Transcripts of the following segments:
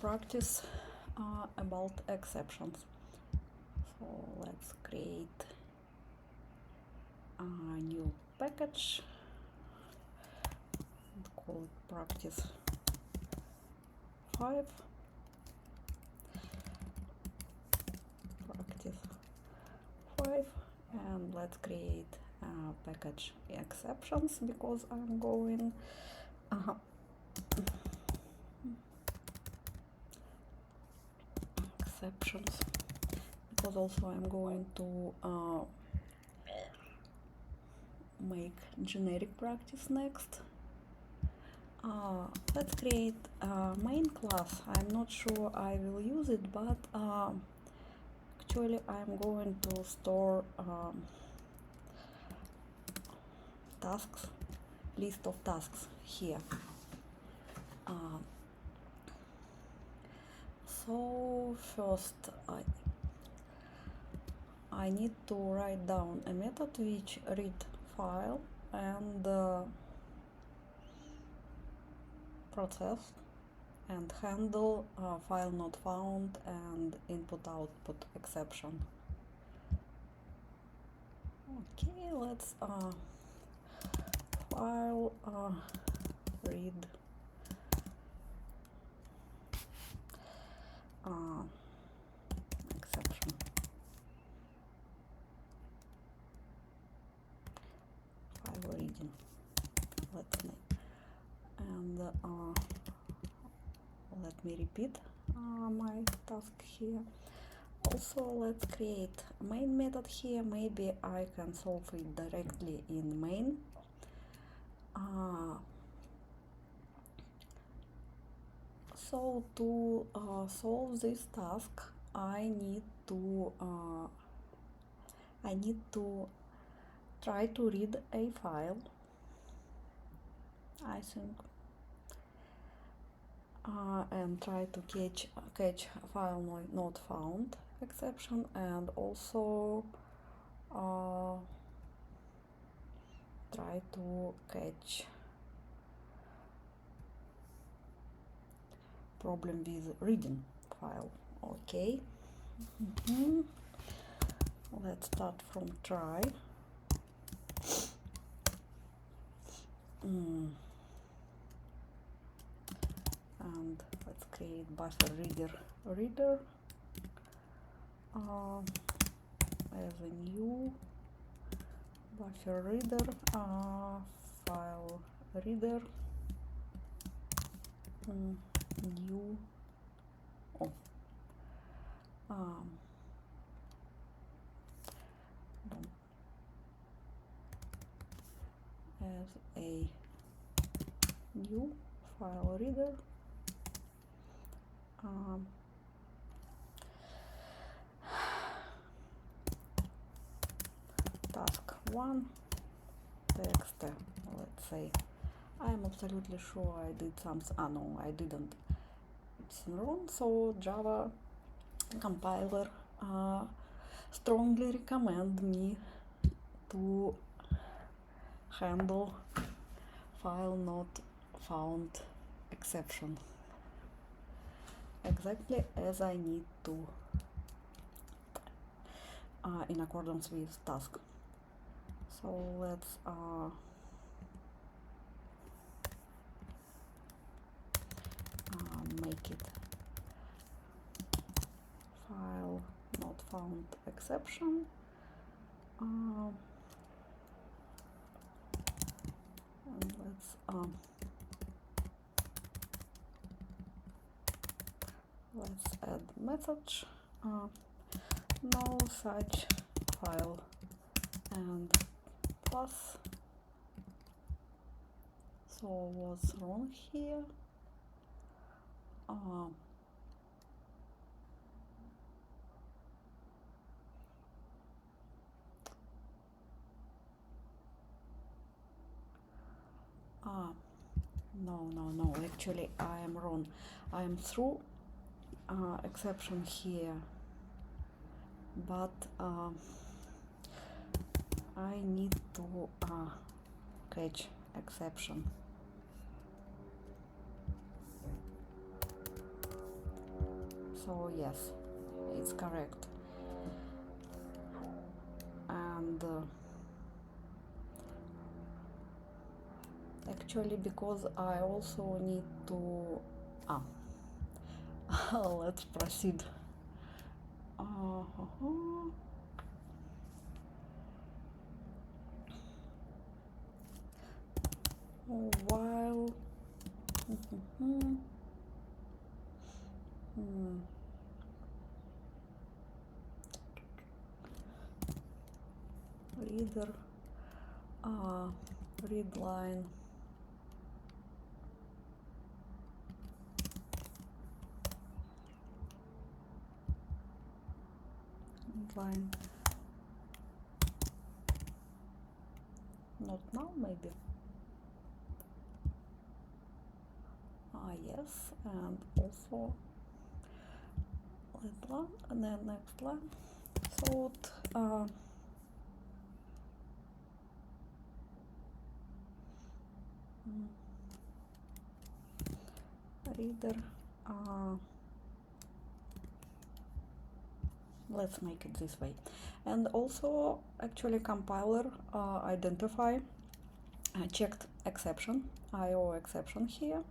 practice about exceptions. So let's create a new package and call it practice 5. Practice 5, and let's create a package exceptions because I'm going exceptions because also I'm going to make generic practice next. Let's create a main class. I'm not sure I will use it, but actually I'm going to store tasks, list of tasks here. So first I need to write down a method which read file and process and handle file not found and input output exception. Okay, let's file read exception. File reading. Let's make and let me repeat my task here. Also, let's create a main method here. Maybe I can solve it directly in main. So to solve this task, I need to try to read a file, I think, and try to catch file not found exception, and also try to catch problem with reading file. Okay. Let's start from try. And let's create buffer reader as a new buffer reader file reader new as a new file reader task 1 text, let's say. I'm absolutely sure I did something. No, I didn't. It's wrong. So Java compiler strongly recommend me to handle file not found exception exactly as I need to in accordance with task. So let's make it file not found exception and let's add message no such file and plus. So what's wrong here? No, actually I am wrong. I am through exception here, but I need to catch exception. So yes, it's correct. And actually, because I also need to let's proceed. While reader read line line not now, maybe. Yes, and also that one, and then next line. So reader, let's make it this way. And also actually compiler identify checked exception, IO exception here,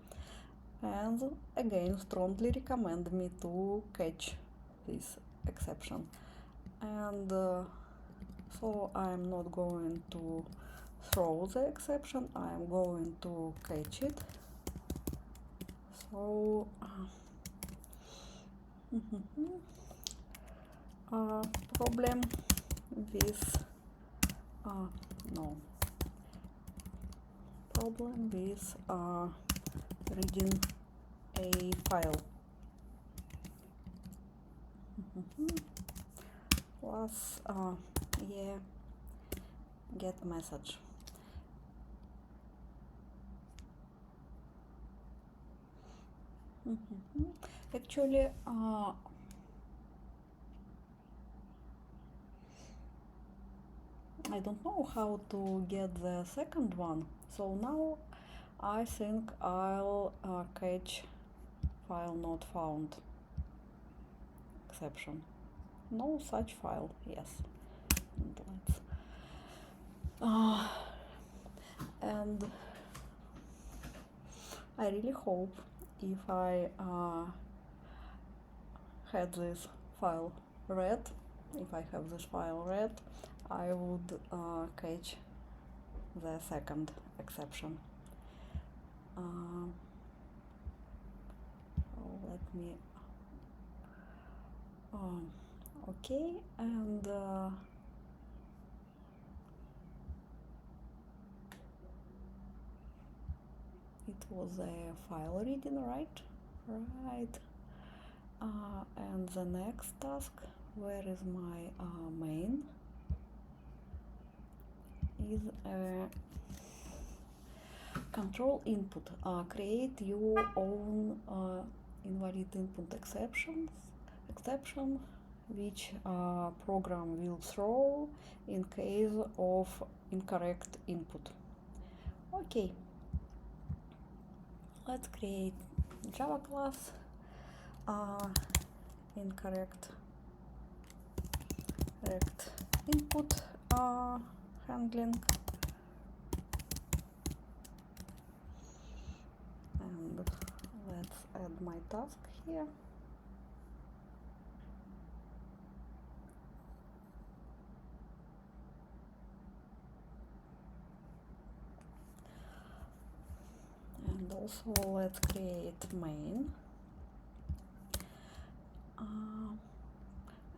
and again strongly recommend me to catch this exception. And so I'm not going to throw the exception, I'm going to catch it. So problem with no problem with reading a file. Plus yeah, get message. Actually I don't know how to get the second one, so now I think I'll catch file not found exception. No such file, yes. And let's and I really hope if I had this file read, if I have this file read, I would catch the second exception. Let me okay, and it was a file reading, right? And the next task, where is my main, is control input. Create your own invalid input exception which program will throw in case of incorrect input. Okay, let's create Java class incorrect input handling, and let's add my task here. And also let's create main.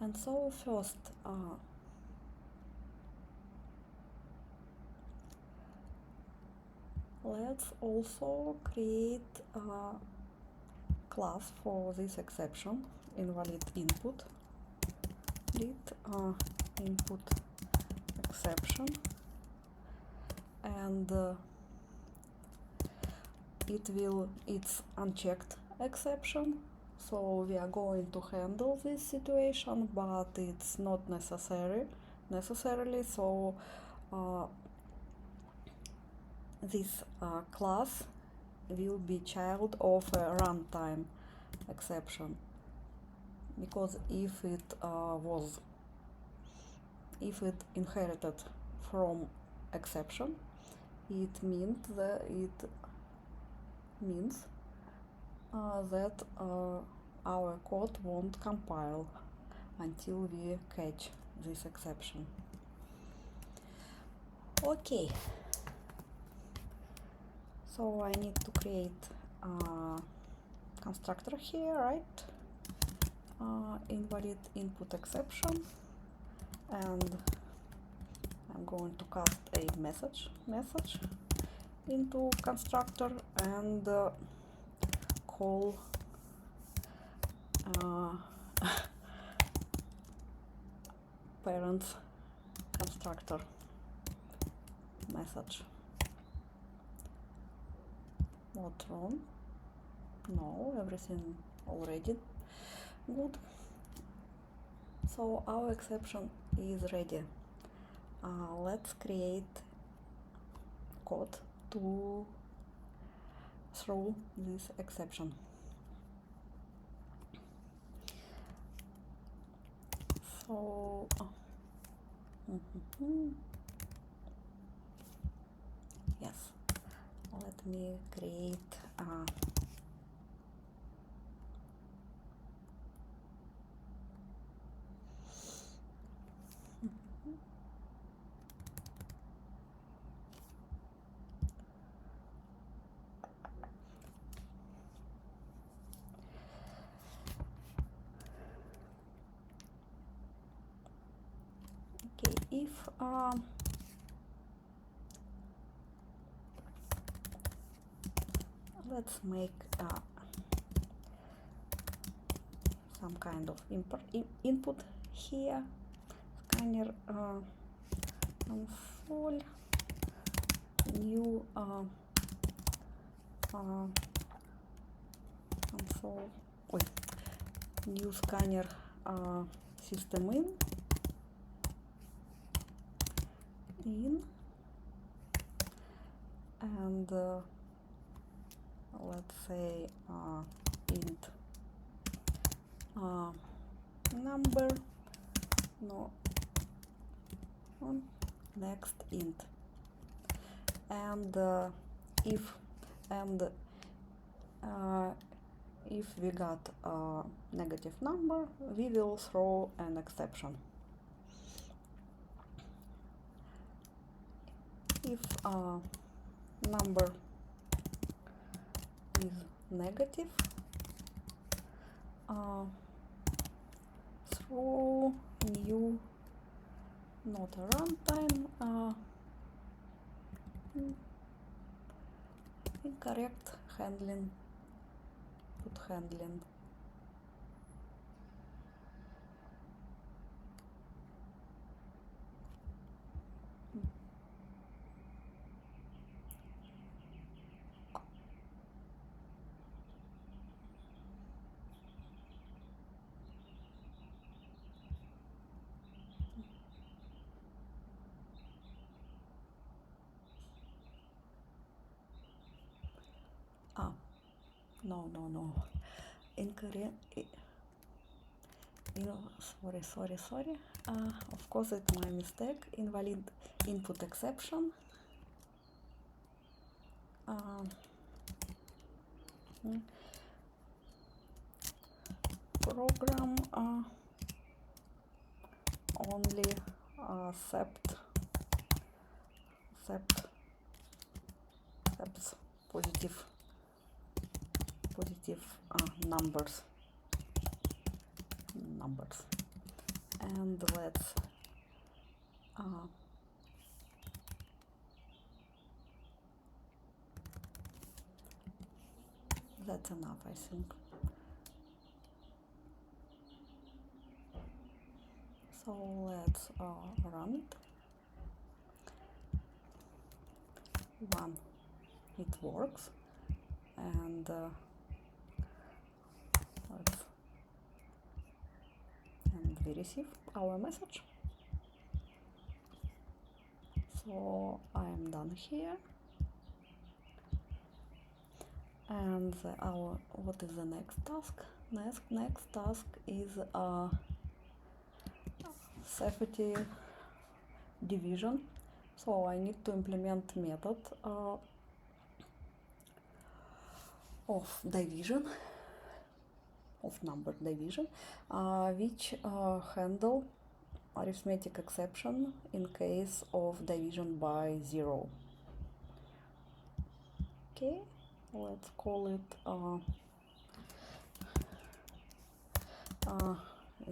And so first let's also create a class for this exception, invalid input. Input exception, and it's unchecked exception, so we are going to handle this situation, but it's not necessarily, so this class will be child of a runtime exception. because if it inherited from exception, it means that our code won't compile until we catch this exception. Okay, so I need to create a constructor here, right? Invalid input exception, and I'm going to cast a message into constructor and call parents constructor message. What's wrong? No, everything already good. So our exception is ready. Let's create code to throw this exception. So yes, let me create okay, if let's make some kind of input here, scanner console, new console, new scanner system in and let's say int number, no, next int, and if we got a negative number, we will throw an exception. If number is negative, throw new, not a runtime, incorrect handling, put handling. No, incorrect. Sorry. Of course, it's my mistake. Invalid input exception. Program only accepts positive numbers, and let's that's enough, I think. So let's run it. It works, and we receive our message. So I am done here, and what is the next task? Next task is safety division. So I need to implement method of division, of number division, which handle arithmetic exception in case of division by 0. Okay, let's call it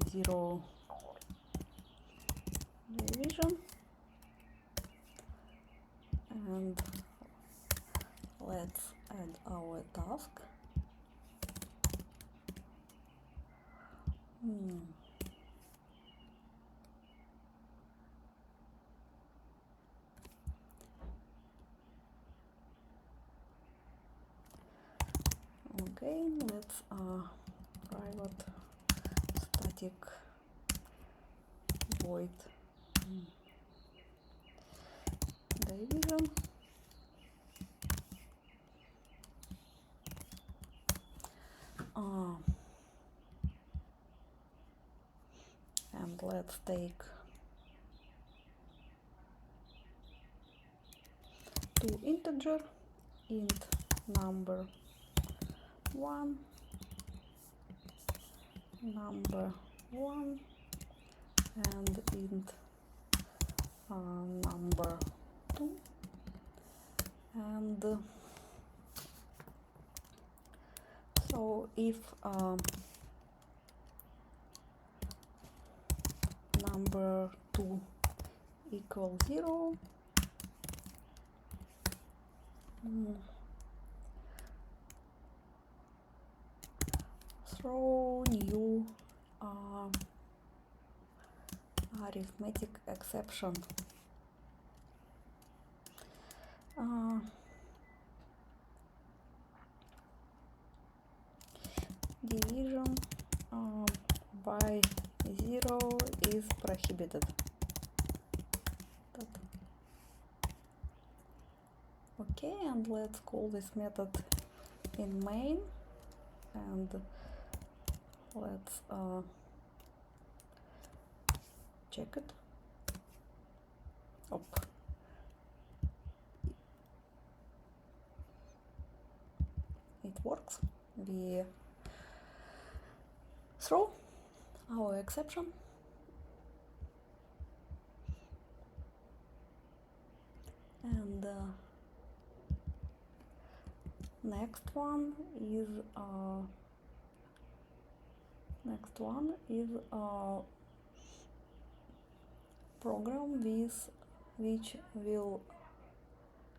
0 division, and let's add our task. Okay, let's private static void division. And let's take two integer, int number 1, number 1, and int number 2, and so if number 2 equals 0, throw new arithmetic exception. Division by 0 is prohibited. Okay, and let's call this method in main, and let's check it. It works. We throw our exception, and next one is program which will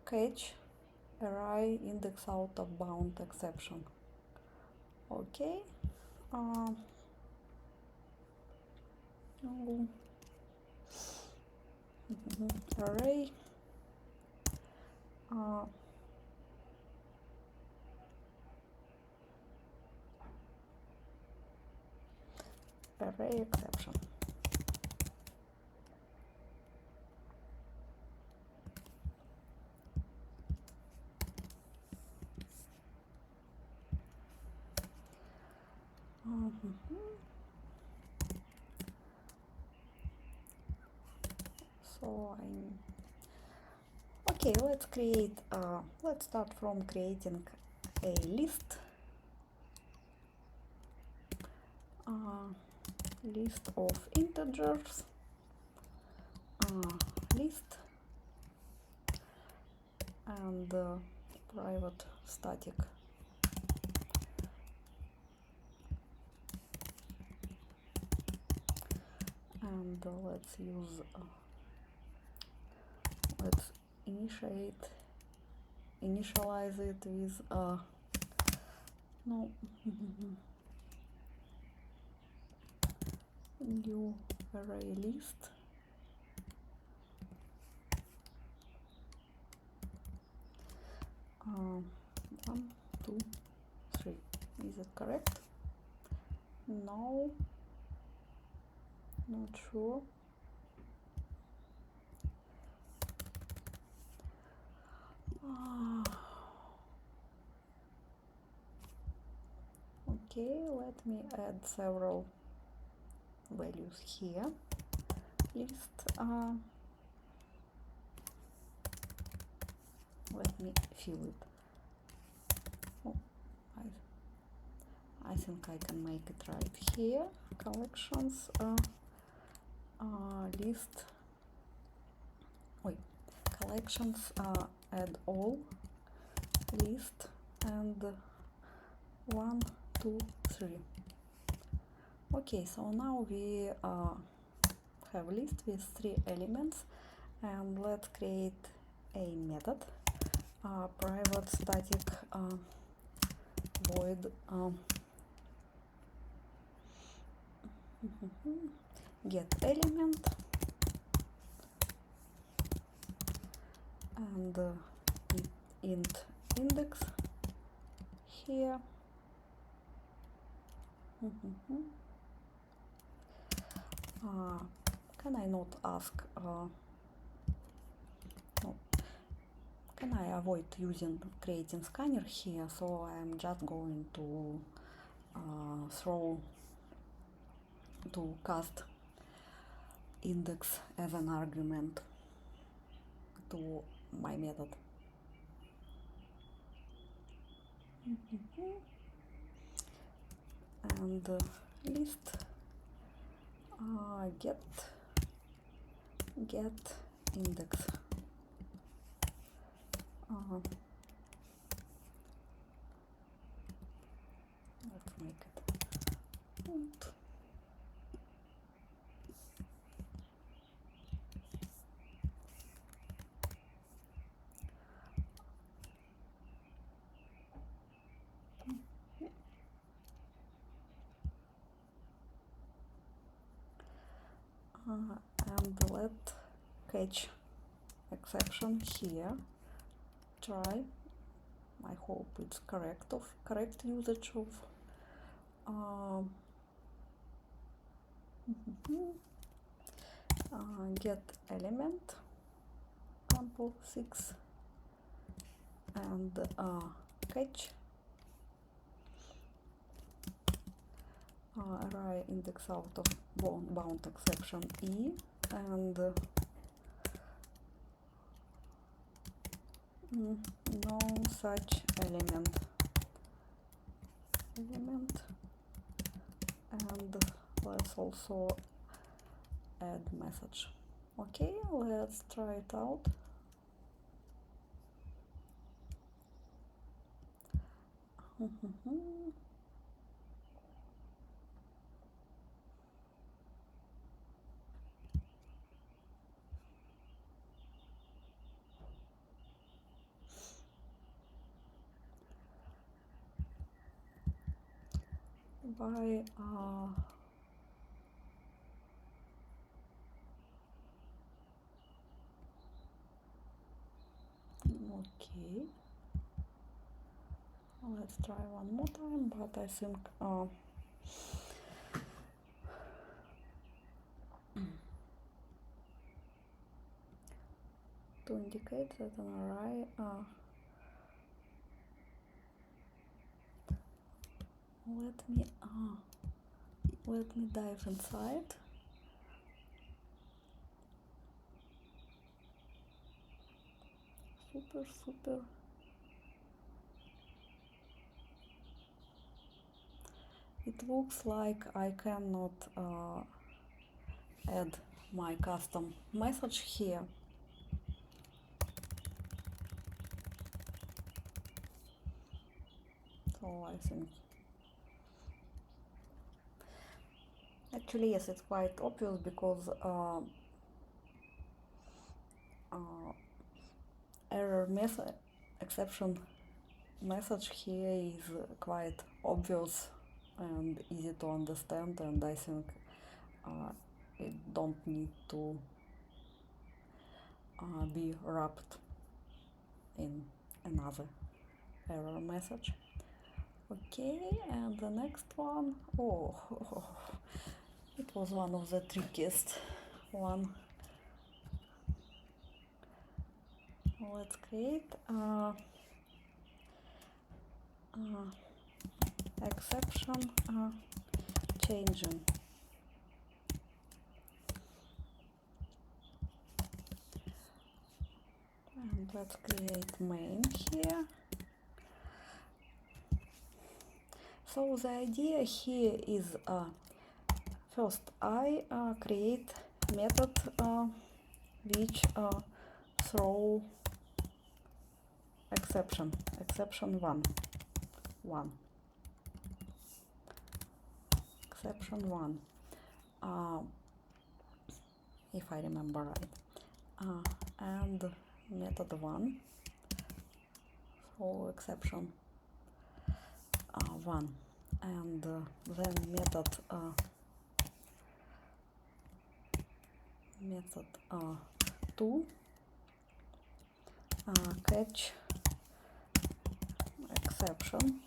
catch array index out of bound exception. Okay. Array array exception. So okay, let's create let's start from creating a list list of integers, list, and private static and let's initialize it with new array list. One, two, three. Is it correct? No, not sure. Okay, let me add several values here. List. Let me fill it. Oh, I think I can make it right here. Collections, list. Wait, collections, add all, list, and 1, 2, 3. Okay, so now we have a list with 3 elements, and let's create a method, private static void get element, and int index here. Can I not ask, no, can I avoid creating scanner here, so I'm just going to cast index as an argument to my method. And list get index. Let's make it int. And let catch exception here. Try. I hope it's correct usage of get element example 6 and catch array index out of bound exception e, and no such element, and let's also add message. Okay, let's try it out. By okay, let's try one more time, but I think to indicate that an array let me dive inside. Super. It looks like I cannot add my custom message here. So I think actually yes, it's quite obvious, because error message exception message here is quite obvious and easy to understand, and I think it don't need to be wrapped in another error message. Okay, and the next one, it was one of the trickiest one. Let's create exception changing. And let's create main here. So the idea here is first I create method which throw exception one, exception one, if I remember right, and method one, so exception one, and then method two, catch exception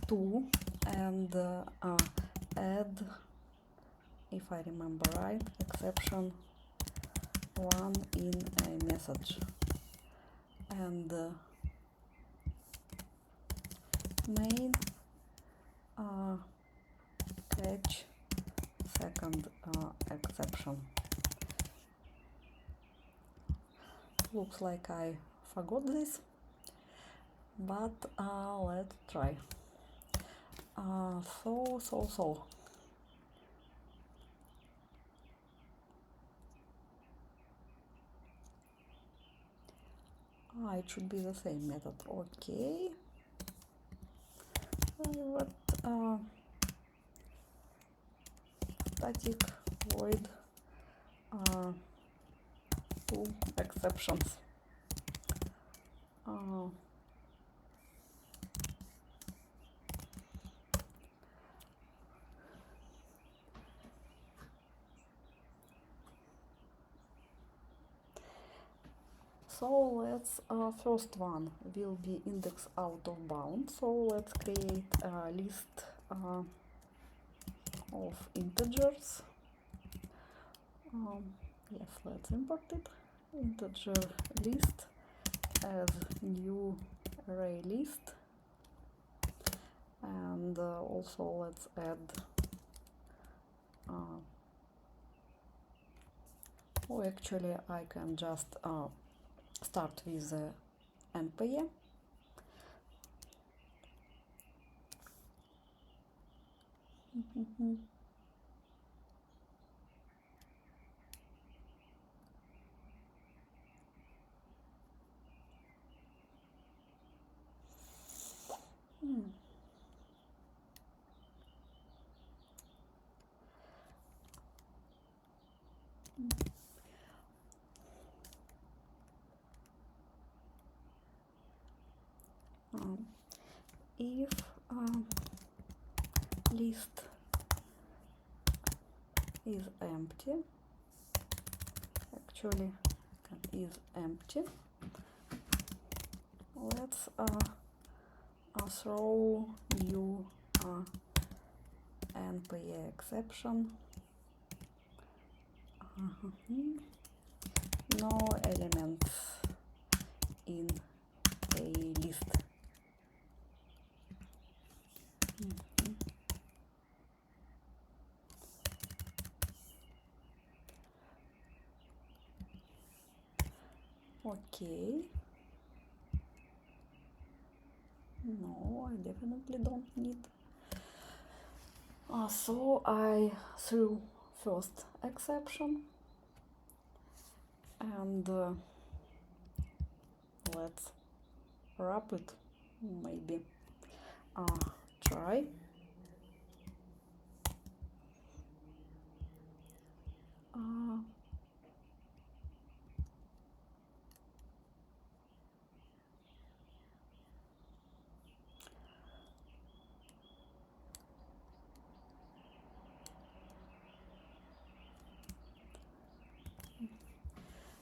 two, and add, if I remember right, exception one in a message, and main catch second exception. Looks like I forgot this, but let's try. So it should be the same method. Okay, but static void two exceptions. So let's first one will be index out of bound. So let's create a list of integers. Yes, let's import it. Integer list as new array list, and also let's add or actually I can just start with NPE. If list is empty, actually is empty, let's throw new NPE exception. No elements in a list. Okay. No, I definitely don't need. So I threw first exception, and let's wrap it. Maybe try.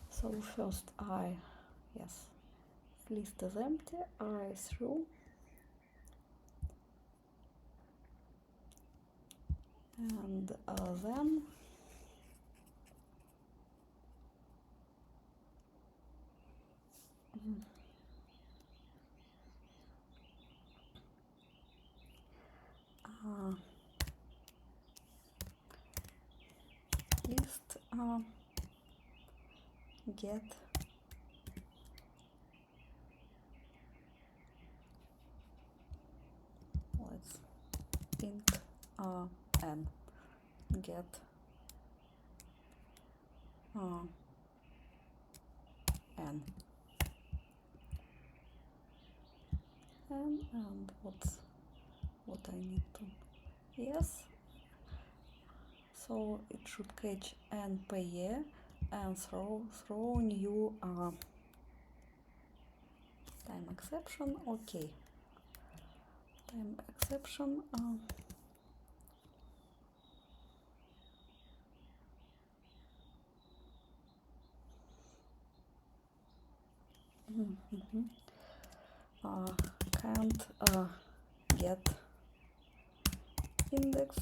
So first list is empty, I threw, and then get let's int n get n. And what I need to, yes, so it should catch n per year and throw new time exception. Okay, time exception. Can't get index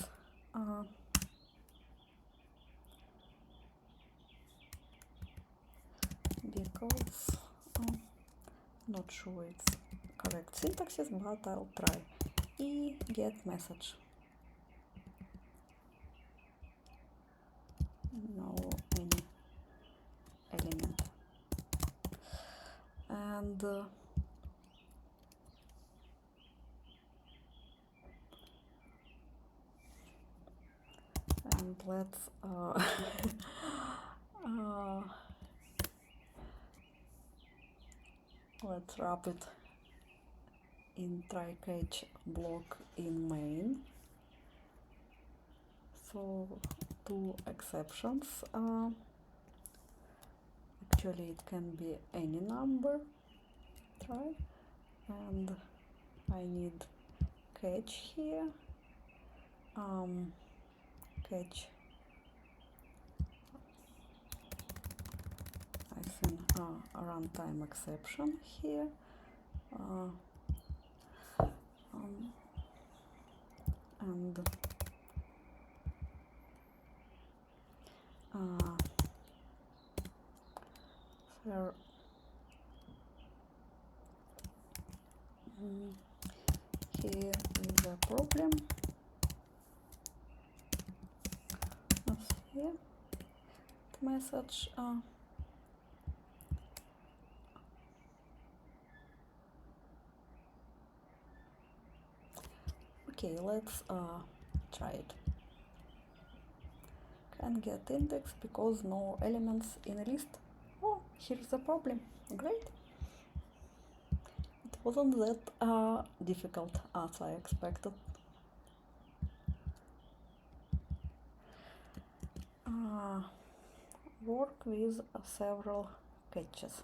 because not sure it's correct syntaxes, but I'll try. Get message. No any element. And let's let's wrap it in try catch block in main. So two exceptions. Actually it can be any number, try, and I need catch here. Catch, I think a runtime exception here. And there here is a problem. Here message okay, let's try it. Can't get index because no elements in a list. Oh, here's the problem. Great. It wasn't that difficult as I expected. Work with several catches.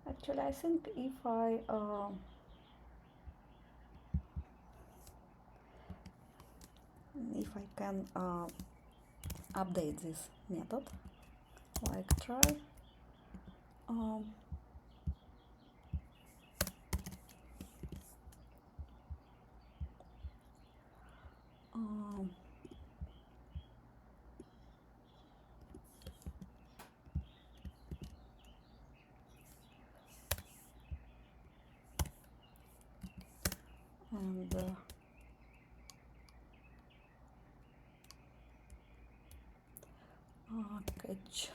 Actually, I think if I can update this method, like try, and catch.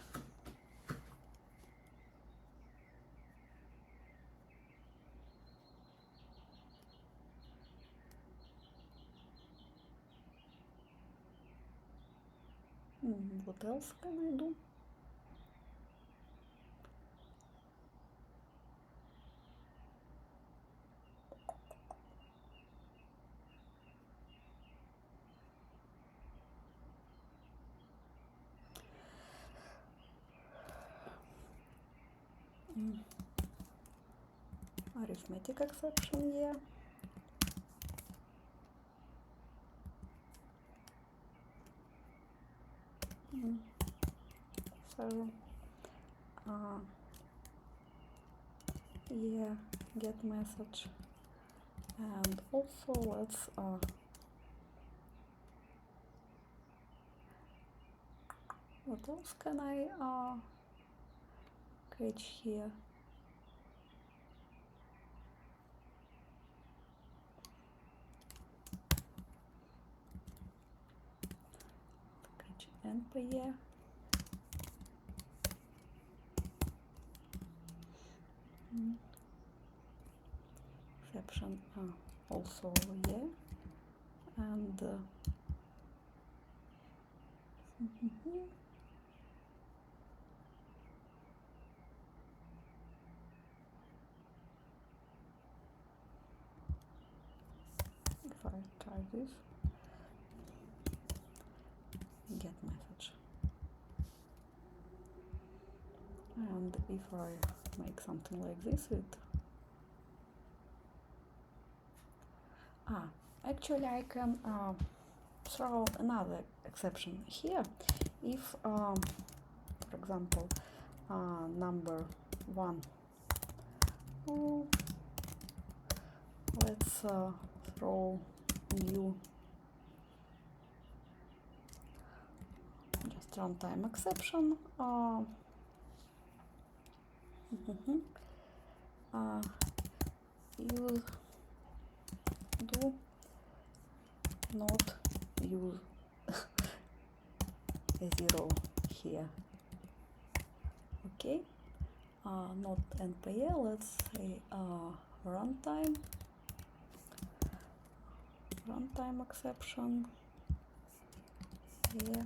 What else can I do? Arithmetic exception, yeah. So yeah, get message, and also let's What else can I catch here? Catch NPE. Exception also yeah, and if I try this, get message, and if I make something like this, it actually I can throw another exception here. If for example number 1, let's throw new just runtime exception. Use do not use a 0 here. Okay, not NPE, let's say runtime exception here,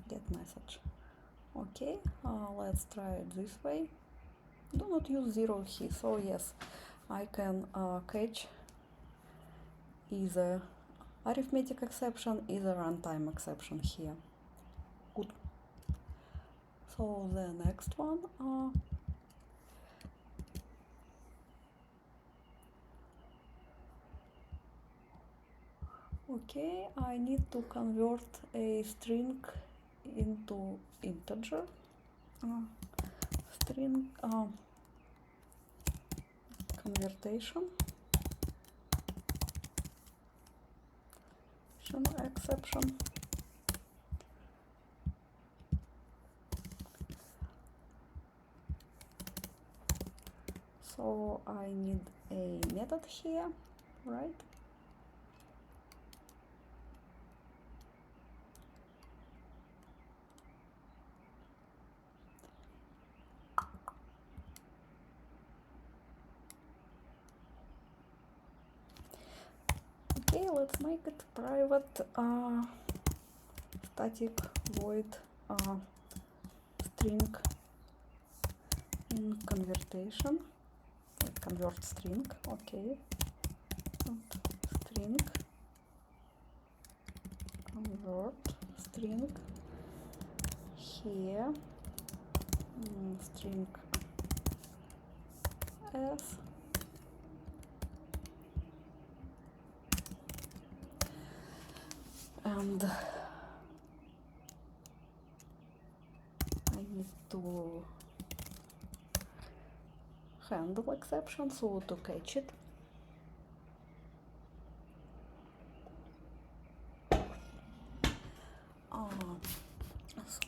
get message. Okay, let's try it this way. Do not use 0 here. So yes, I can catch either arithmetic exception, either runtime exception here. Good. So the next one, okay, I need to convert a string into integer. String conversion exception. So I need a method here, right? Okay, let's make it private static void string in convertation. Convert string, okay. String convert string here, string s, and I need to handle exception, so to catch it.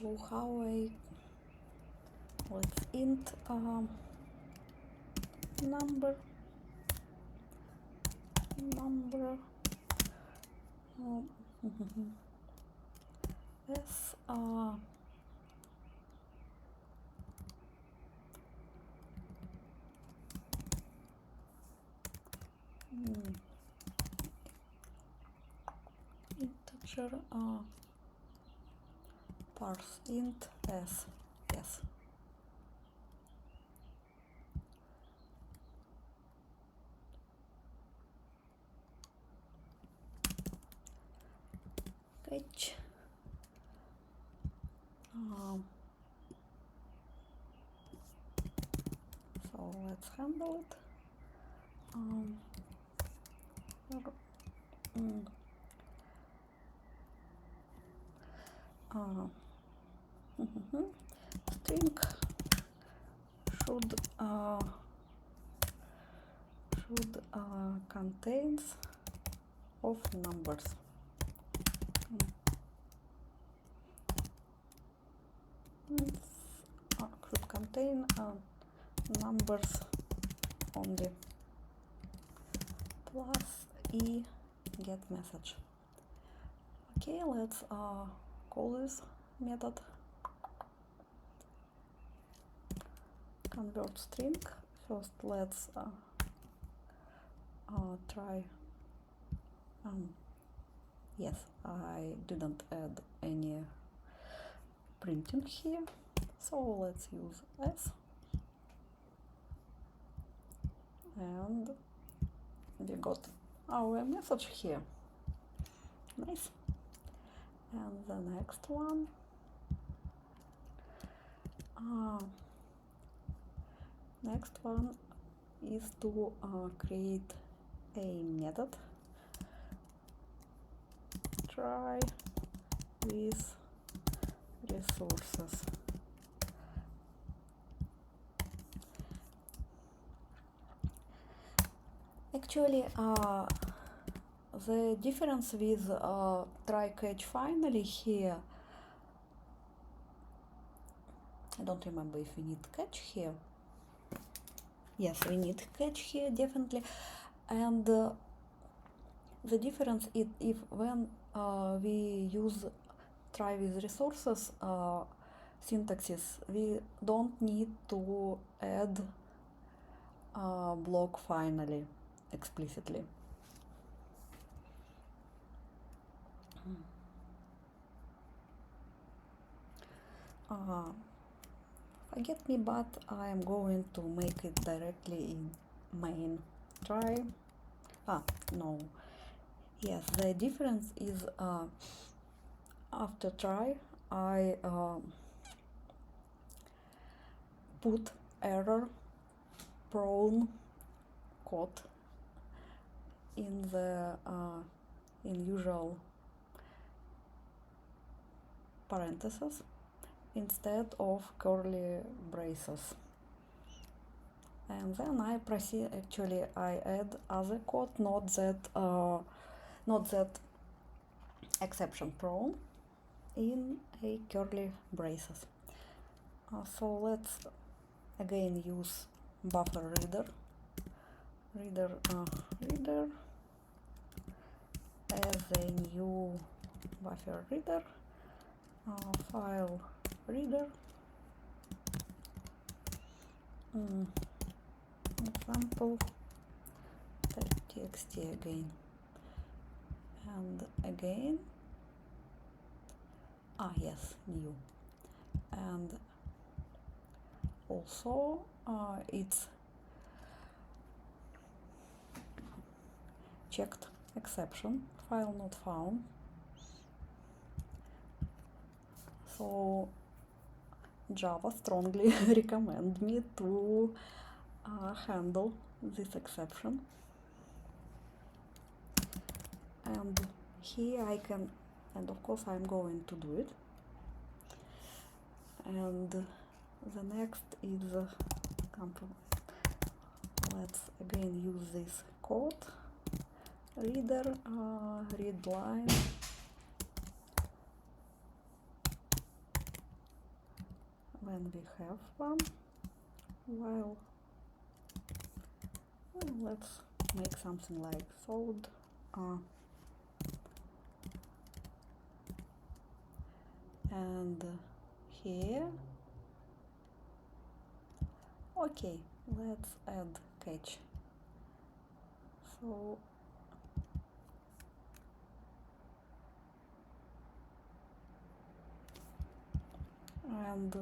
So how let's int number s integer parse int s, yes. Catch. So let's handle it. String should contains of numbers. contain numbers only plus e get message. Okay, let's call this method convert string. First, let's try. Yes, I didn't add any printing here, so let's use s, and we got our message here. Nice. And the next one, is to create a method try with resources. Actually, the difference with try catch finally here, I don't remember if we need catch here. Yes, we need catch here definitely. And the difference is if when we use try with resources syntaxes, we don't need to add block finally explicitly. Forget me, but I am going to make it directly in main try. No. Yes, the difference is after try I put error prone code in the in usual parentheses instead of curly braces, and then I proceed. Actually, I add other code, not that exception prone, in a curly braces. So let's again use buffer reader as a new buffer reader, file reader, example txt again, and again yes, new, and also it's checked exception file not found. So Java strongly recommend me to handle this exception, and here I can, and of course I'm going to do it. And the next is let's again use this code reader read line when we have one, while let's make something like fold and here. Okay, let's add catch. So and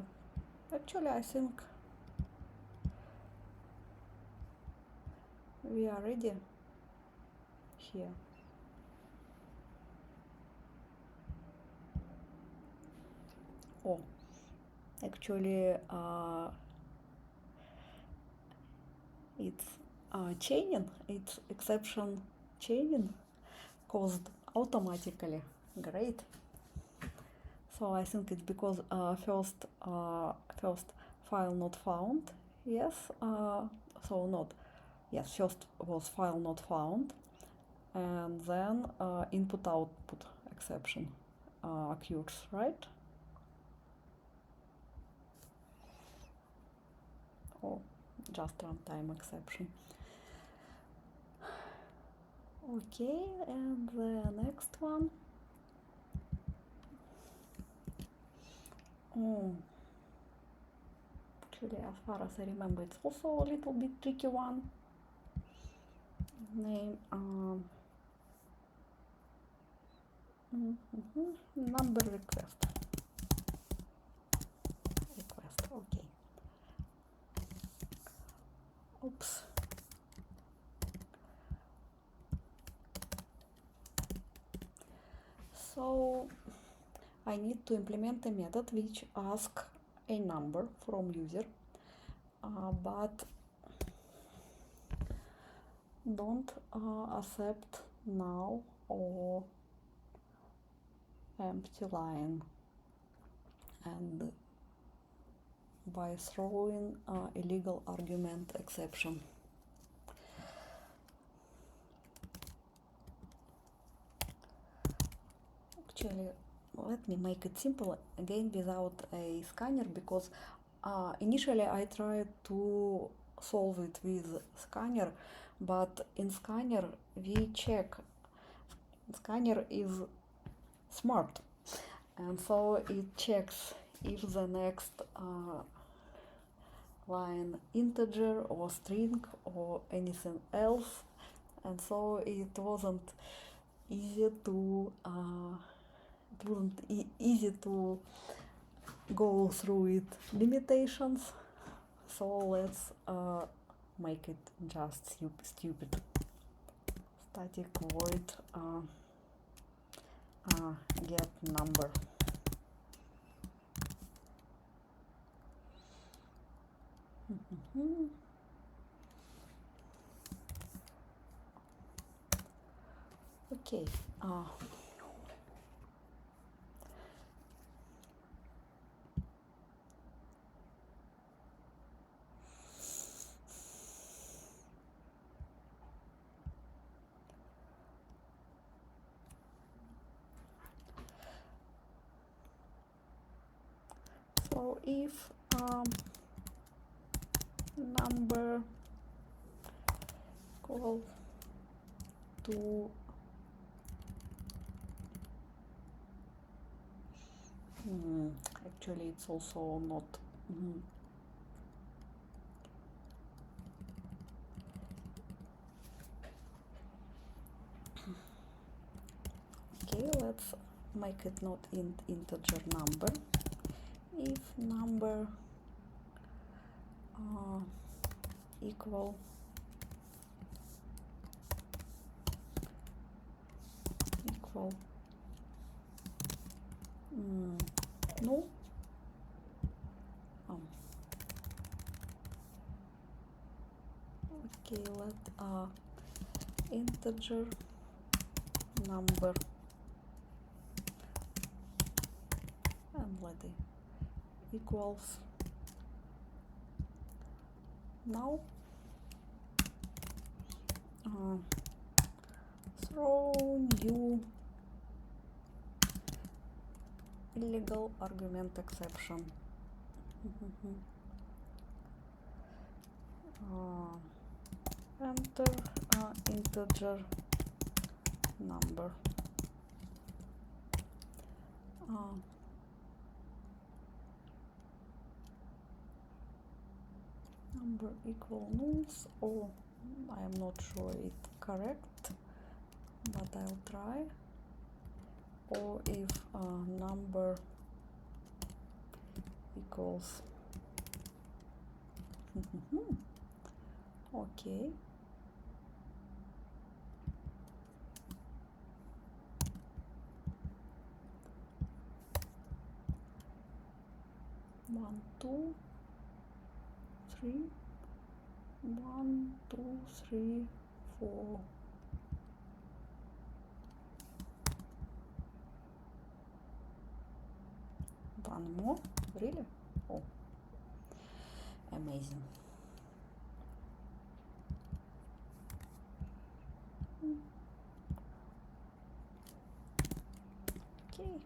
actually I think we are ready here. Oh, actually it's chaining, it's exception chaining caused automatically. Great. So I think it's because first file not found. Yes. So not. Yes. First was file not found, and then input output exception occurs, right? or just runtime exception. Okay, and the next one. Actually, as far as I remember, it's also a little bit tricky one. Name number request. Okay. Oops. So I need to implement a method which asks a number from user, but don't accept null or empty line, and by throwing illegal argument exception. Actually, let me make it simple again without a scanner, because initially I tried to solve it with scanner, but in scanner we check, scanner is smart, and so it checks if the next line integer or string or anything else, and so it wasn't easy to go through it limitations. So let's make it just stupid. Static void get number. Okay. So if number equal to actually it's also not okay, let's make it not integer number. If number equal no, okay, let integer number and let it equals now throw new illegal argument exception. Enter integer number. Number equal nulls, or I am not sure it's correct, but I'll try. Or if number equals okay. One, two, three. 1, 2, 3, 4. One more? Really? Oh, amazing. Okay.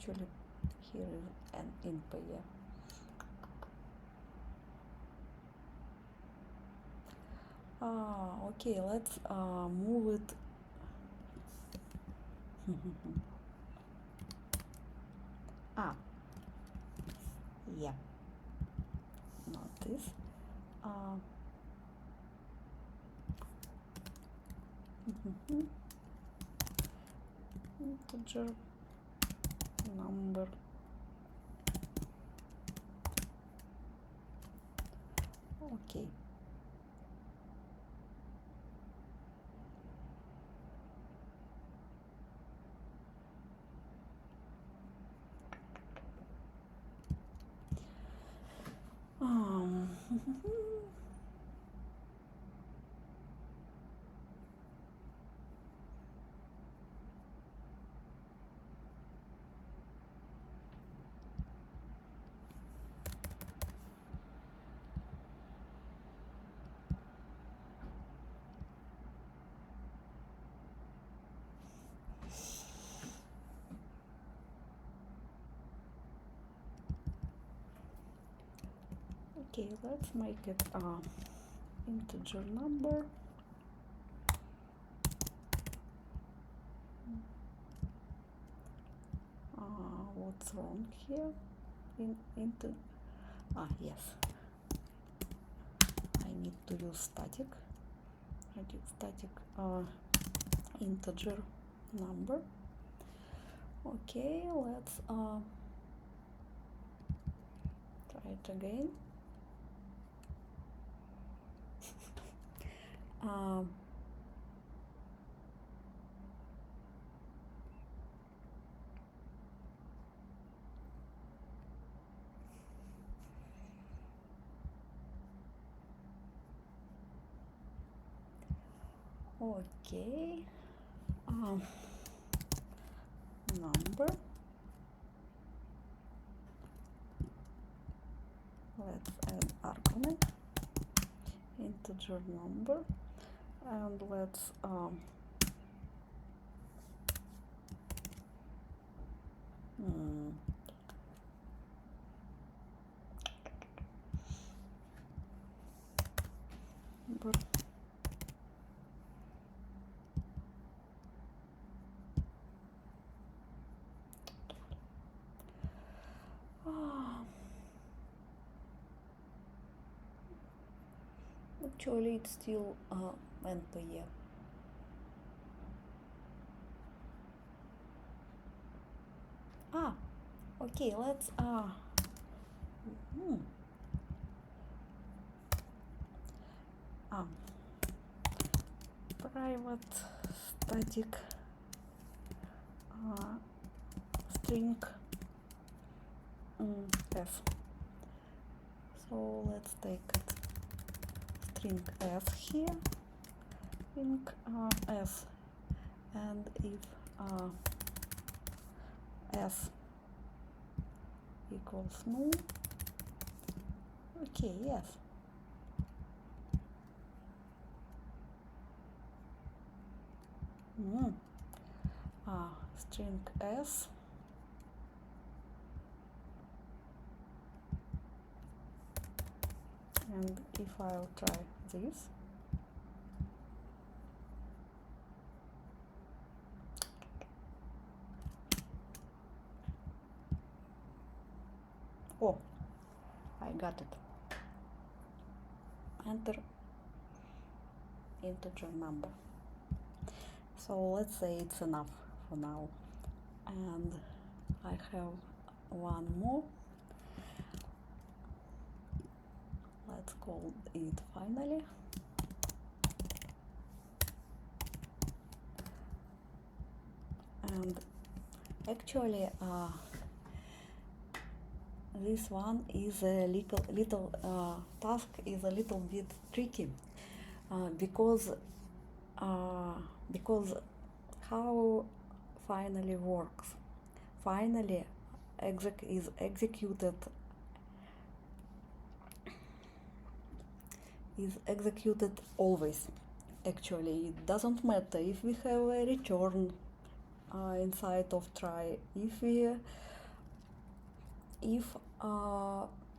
actually here is an INPE. Okay, let's move it. ah, yeah, not this. Integer number. Okay. Okay, let's make it integer number. What's wrong here? Yes. I need to use static. I did static integer number. Okay, let's try it again. Okay, number. Let's add argument, integer number, and let's number. Actually, it's still NPE. Okay, let's private static string f. So let's take it string f here, string f, and if f equals null, okay, yes. String s, and if I'll try this, oh, I got it. Enter integer number. So let's say it's enough for now, and I have one more. Let's call it finally. And actually this one is a little task is a little bit tricky because how finally works. Finally is executed always. Actually, it doesn't matter if we have a return inside of try, if we if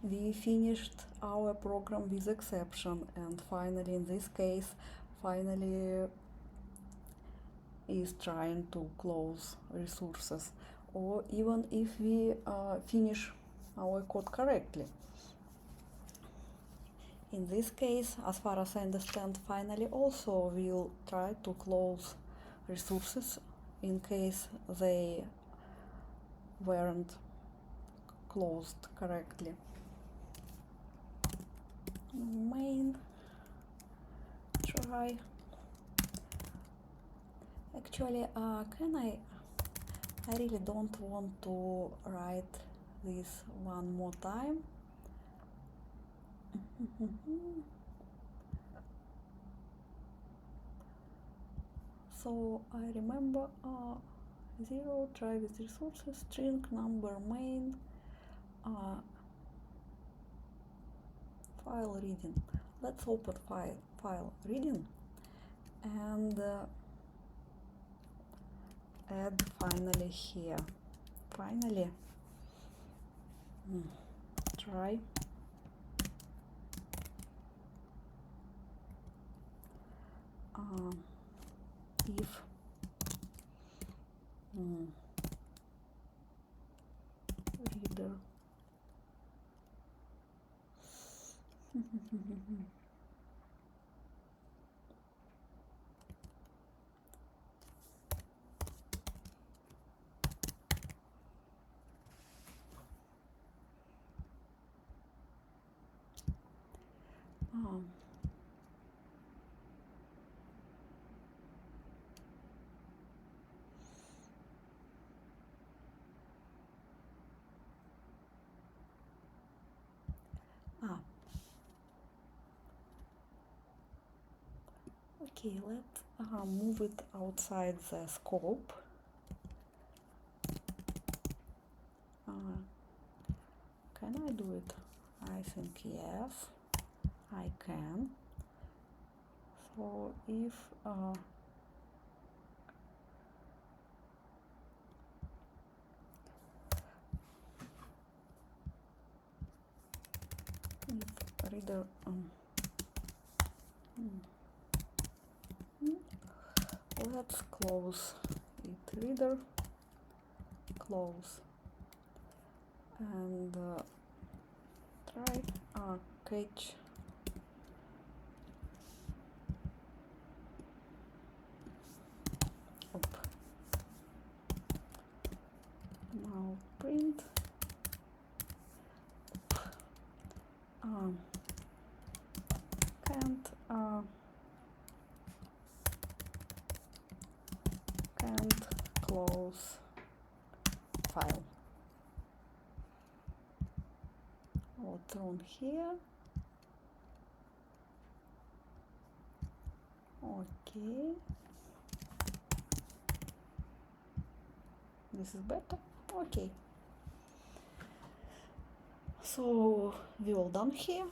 we finished our program with exception, and finally in this case finally is trying to close resources, or even if we finish our code correctly. In this case, as far as I understand, finally also will try to close resources in case they weren't closed correctly. Main try. Actually, I really don't want to write this one more time. So I remember 0 try with resources, string number main, file reading. Let's open file reading and add finally here. Finally, try. If reader okay, let's move it outside the scope. Can I do it? I think yes, I can. So if reader let's close it, reader close, and try catch up. Now print can't close file. What's wrong here? Okay, this is better. Okay, so we all done here.